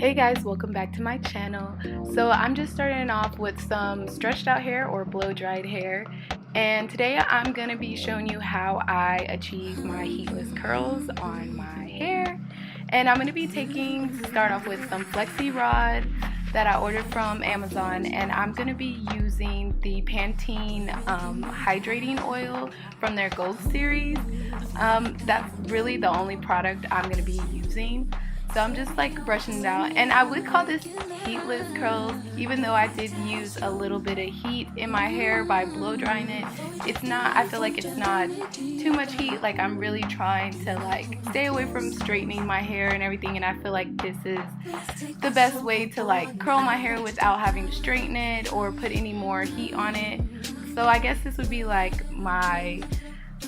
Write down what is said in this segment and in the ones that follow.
Hey guys, welcome back to my channel. So I'm just starting off with some stretched out hair or blow dried hair, and today I'm going to be showing you how I achieve my heatless curls on my hair. And I'm going to be start off with some FLEXY rod that I ordered from Amazon, and I'm going to be using the Pantene hydrating oil from their Gold series. That's really the only product I'm going to be using. So I'm just like brushing it out, and I would call this heatless curls, even though I did use a little bit of heat in my hair by blow drying it. It's not, I feel like it's not too much heat. Like, I'm really trying to like stay away from straightening my hair and everything, and I feel like this is the best way to like curl my hair without having to straighten it or put any more heat on it. So I guess this would be like my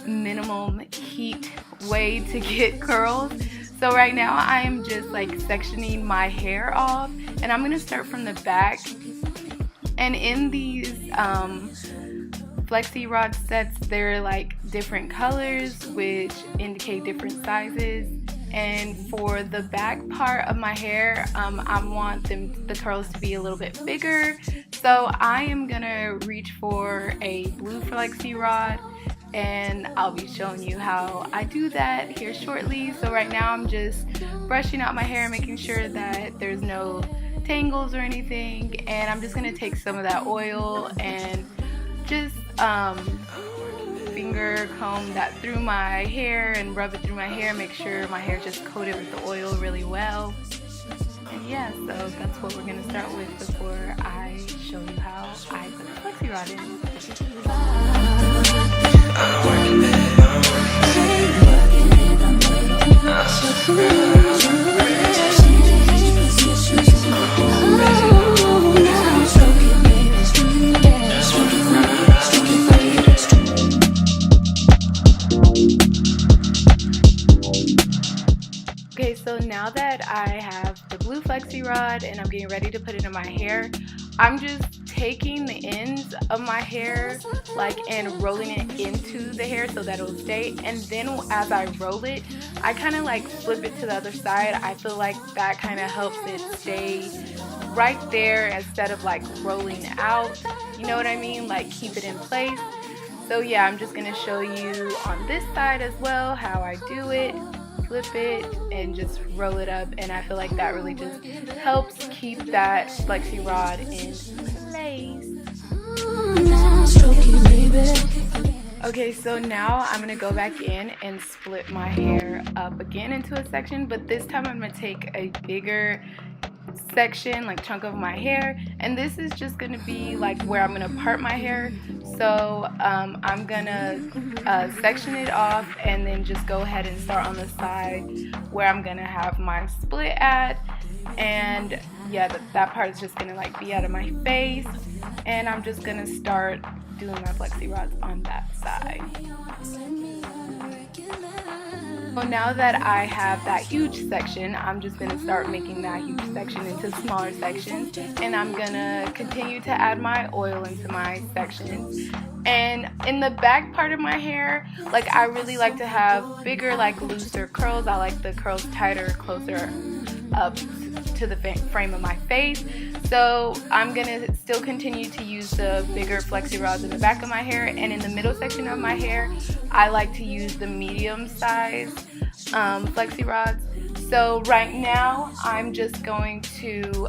minimum heat way to get curls. So right now I'm just like sectioning my hair off, and I'm gonna start from the back. And in these FLEXY rod sets, they're like different colors which indicate different sizes. And for the back part of my hair, I want the curls to be a little bit bigger. So I am gonna reach for a blue FLEXY rod, and I'll be showing you how I do that here shortly. So right now I'm just brushing out my hair, making sure that there's no tangles or anything, and I'm just gonna take some of that oil and just finger comb that through my hair and rub it through my hair, make sure my hair is just coated with the oil really well. And yeah, so that's what we're gonna start with before I show you how I put the FLEXY rod in. Okay, so now that I have the blue FLEXY rod and I'm getting ready to put it in my hair, I'm just taking the ends of my hair and rolling it into the hair so that it'll stay. And then as I roll it, I kind of like flip it to the other side. I feel like that kind of helps it stay right there instead of like rolling out. You know what I mean? Like, keep it in place. So yeah, I'm just gonna show you on this side as well how I do it. Flip it and just roll it up, and I feel like that really just helps keep that FLEXY rod in place. Okay, so now I'm gonna go back in and split my hair up again into a section, but this time I'm gonna take a bigger section, like chunk of my hair, and this is just gonna be like where I'm gonna part my hair. So I'm gonna section it off and then just go ahead and start on the side where I'm gonna have my split at. And yeah, that part is just gonna like be out of my face, and I'm just gonna start doing my FLEXY rods on that side. So now that I have that huge section, I'm just going to start making that huge section into smaller sections, and I'm going to continue to add my oil into my sections. And in the back part of my hair, like, I really like to have bigger, like looser curls. I like the curls tighter, closer up to the frame of my face. So I'm gonna still continue to use the bigger FLEXY rods in the back of my hair, and in the middle section of my hair I like to use the medium size FLEXY rods. So right now I'm just going to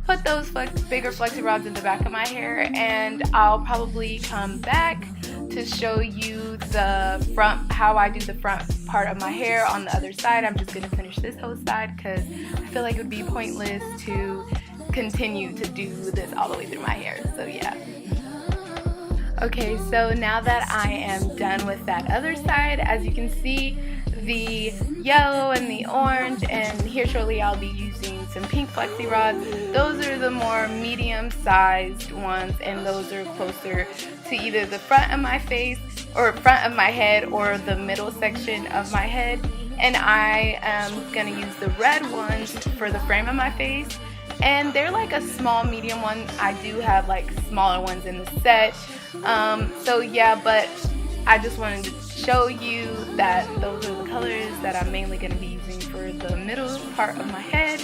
put those bigger FLEXY rods in the back of my hair, and I'll probably come back to show you the front, how I do the front part of my hair on the other side. I'm just going to finish this whole side because I feel like it would be pointless to continue to do this all the way through my hair. So yeah. Okay, so now that I am done with that other side, as you can see, the yellow and the orange, and here shortly I'll be using some pink FLEXY rods. Those are the more medium sized ones, and those are closer to either the front of my face or front of my head or the middle section of my head. And I am gonna use the red ones for the frame of my face, and they're like a small medium one. I do have like smaller ones in the set. So yeah, but I just wanted to show you that those are the colors that I'm mainly going to be using for the middle part of my head.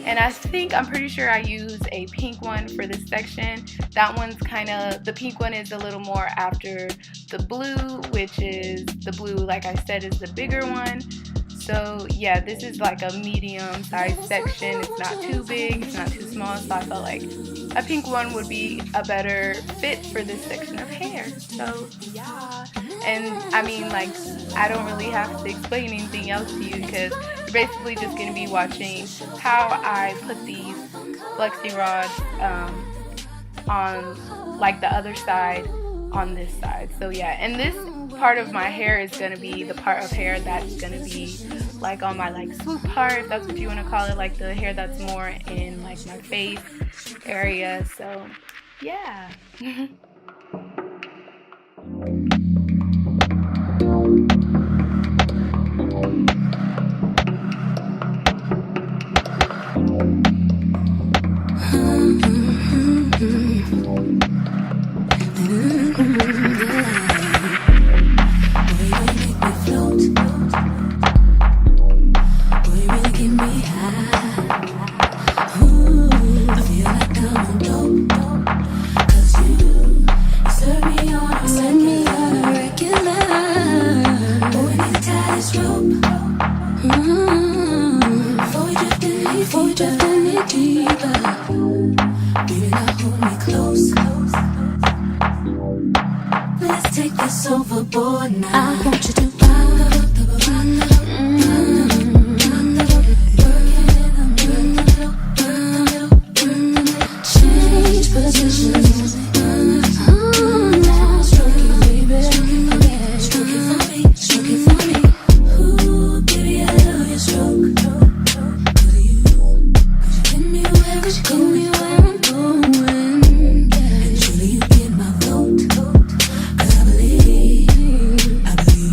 And I'm pretty sure I use a pink one for this section. That one's kind of, the pink one is a little more after the blue, which is, the blue, like I said, is the bigger one. So yeah, this is like a medium sized section. It's not too big, it's not too small, so I felt like a pink one would be a better fit for this section of hair. So yeah, and I mean, like, I don't really have to explain anything else to you because you're basically just going to be watching how I put these flexi rods on like the other side on this side. So yeah, and this part of my hair is going to be the part of hair that's going to be like on my like swoop part, if that's what you want to call it, like the hair that's more in like my face area. So yeah. Let's take this overboard now. I want you to change positions. Now stroke it, baby. Stroke it for me, stroke it for me. Ooh, baby, I love your stroke. Do you? Cause you get me where I'm going. And truly you get my vote. Cause I believe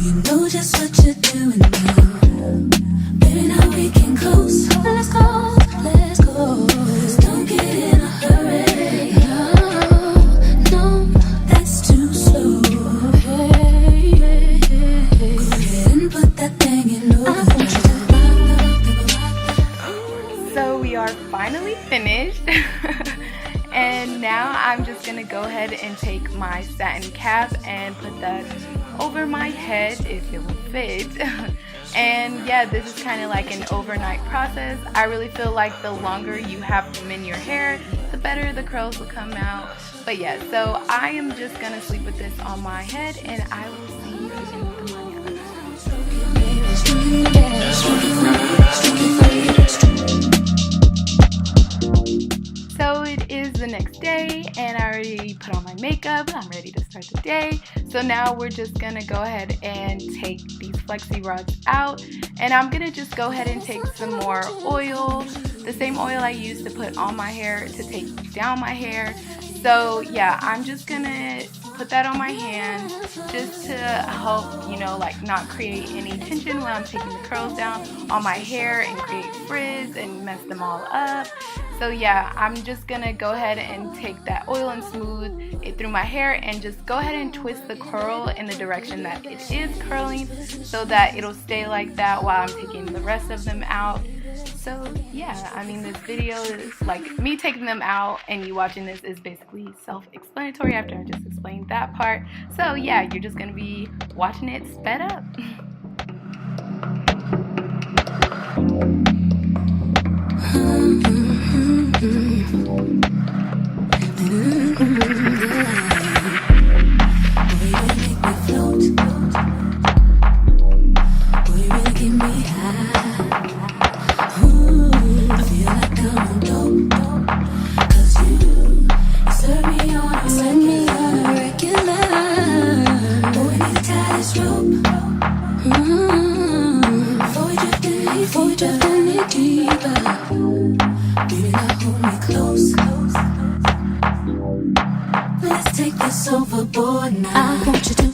you know just what you're doing now. Baby, now we can close. Let's go, let's go. Just don't get in a hurry. No, that's too slow. Hey, go ahead and put that thing in order. So we are finally finished. And now I'm just gonna go ahead and take my satin cap and put that over my head if it will fit. And yeah, this is kind of like an overnight process. I really feel like the longer you have them in your hair, the better the curls will come out. But yeah, so I am just gonna sleep with this on my head, and I will see you in the morning. So it is the next day, and I already put on my makeup. I'm ready to start the day. So now we're just gonna go ahead and take these flexi rods out, and I'm gonna just go ahead and take some more oil, the same oil I used to put on my hair to take down my hair. So yeah, I'm just gonna put that on my hand just to help, you know, like not create any tension when I'm taking the curls down on my hair and create frizz and mess them all up. So yeah, I'm just gonna go ahead and take that oil and smooth it through my hair and just go ahead and twist the curl in the direction that it is curling so that it'll stay like that while I'm taking the rest of them out. So yeah, I mean, this video is like me taking them out, and you watching this is basically self-explanatory after I just explained that part. So yeah, you're just gonna be watching it sped up. Before we drift any deeper, baby, now hold me close. Let's take this overboard now. I want you to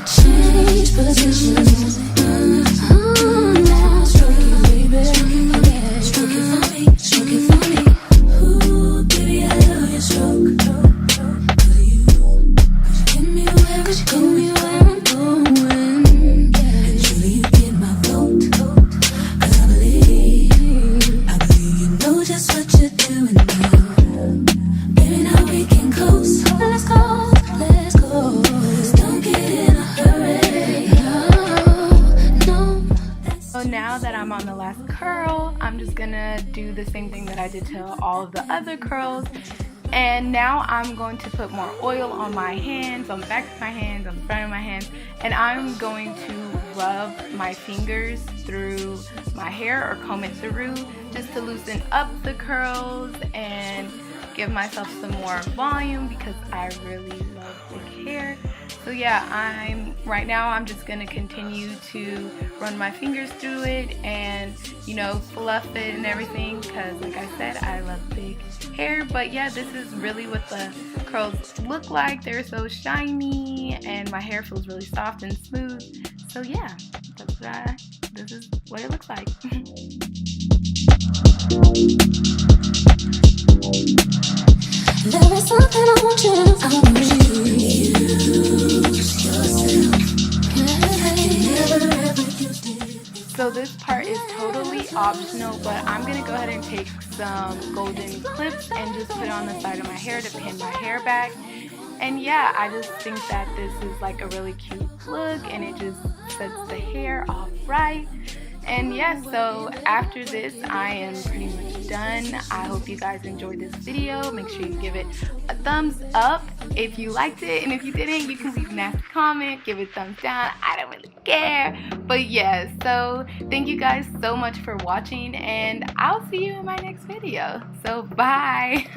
change positions. Now stroke it, baby. Stroke it for me, stroke it for me. Ooh, baby, I love your stroke. Cause you get me where I'm going. do the same thing that I did to all of the other curls. And now I'm going to put more oil on my hands, on the back of my hands, on the front of my hands, and I'm going to rub my fingers through my hair or comb it through just to loosen up the curls and give myself some more volume because I really love thick hair. So yeah, right now I'm just gonna continue to run my fingers through it and, you know, fluff it and everything because, like I said, I love big hair. But yeah, this is really what the curls look like. They're so shiny and my hair feels really soft and smooth. So yeah, this is what it looks like. There is something I want you to know. I want you to use yourself. Never ever you did. So this part is totally optional, but I'm going to go ahead and take some golden clips and just put it on the side of my hair to pin my hair back. And yeah, I just think that this is like a really cute look and it just sets the hair off right. And yeah, so after this, I am pretty much done. I hope you guys enjoyed this video. Make sure you give it a thumbs up if you liked it. And if you didn't, you can leave a nasty comment, give it a thumbs down. I don't really care. But yeah, so thank you guys so much for watching. And I'll see you in my next video. So bye.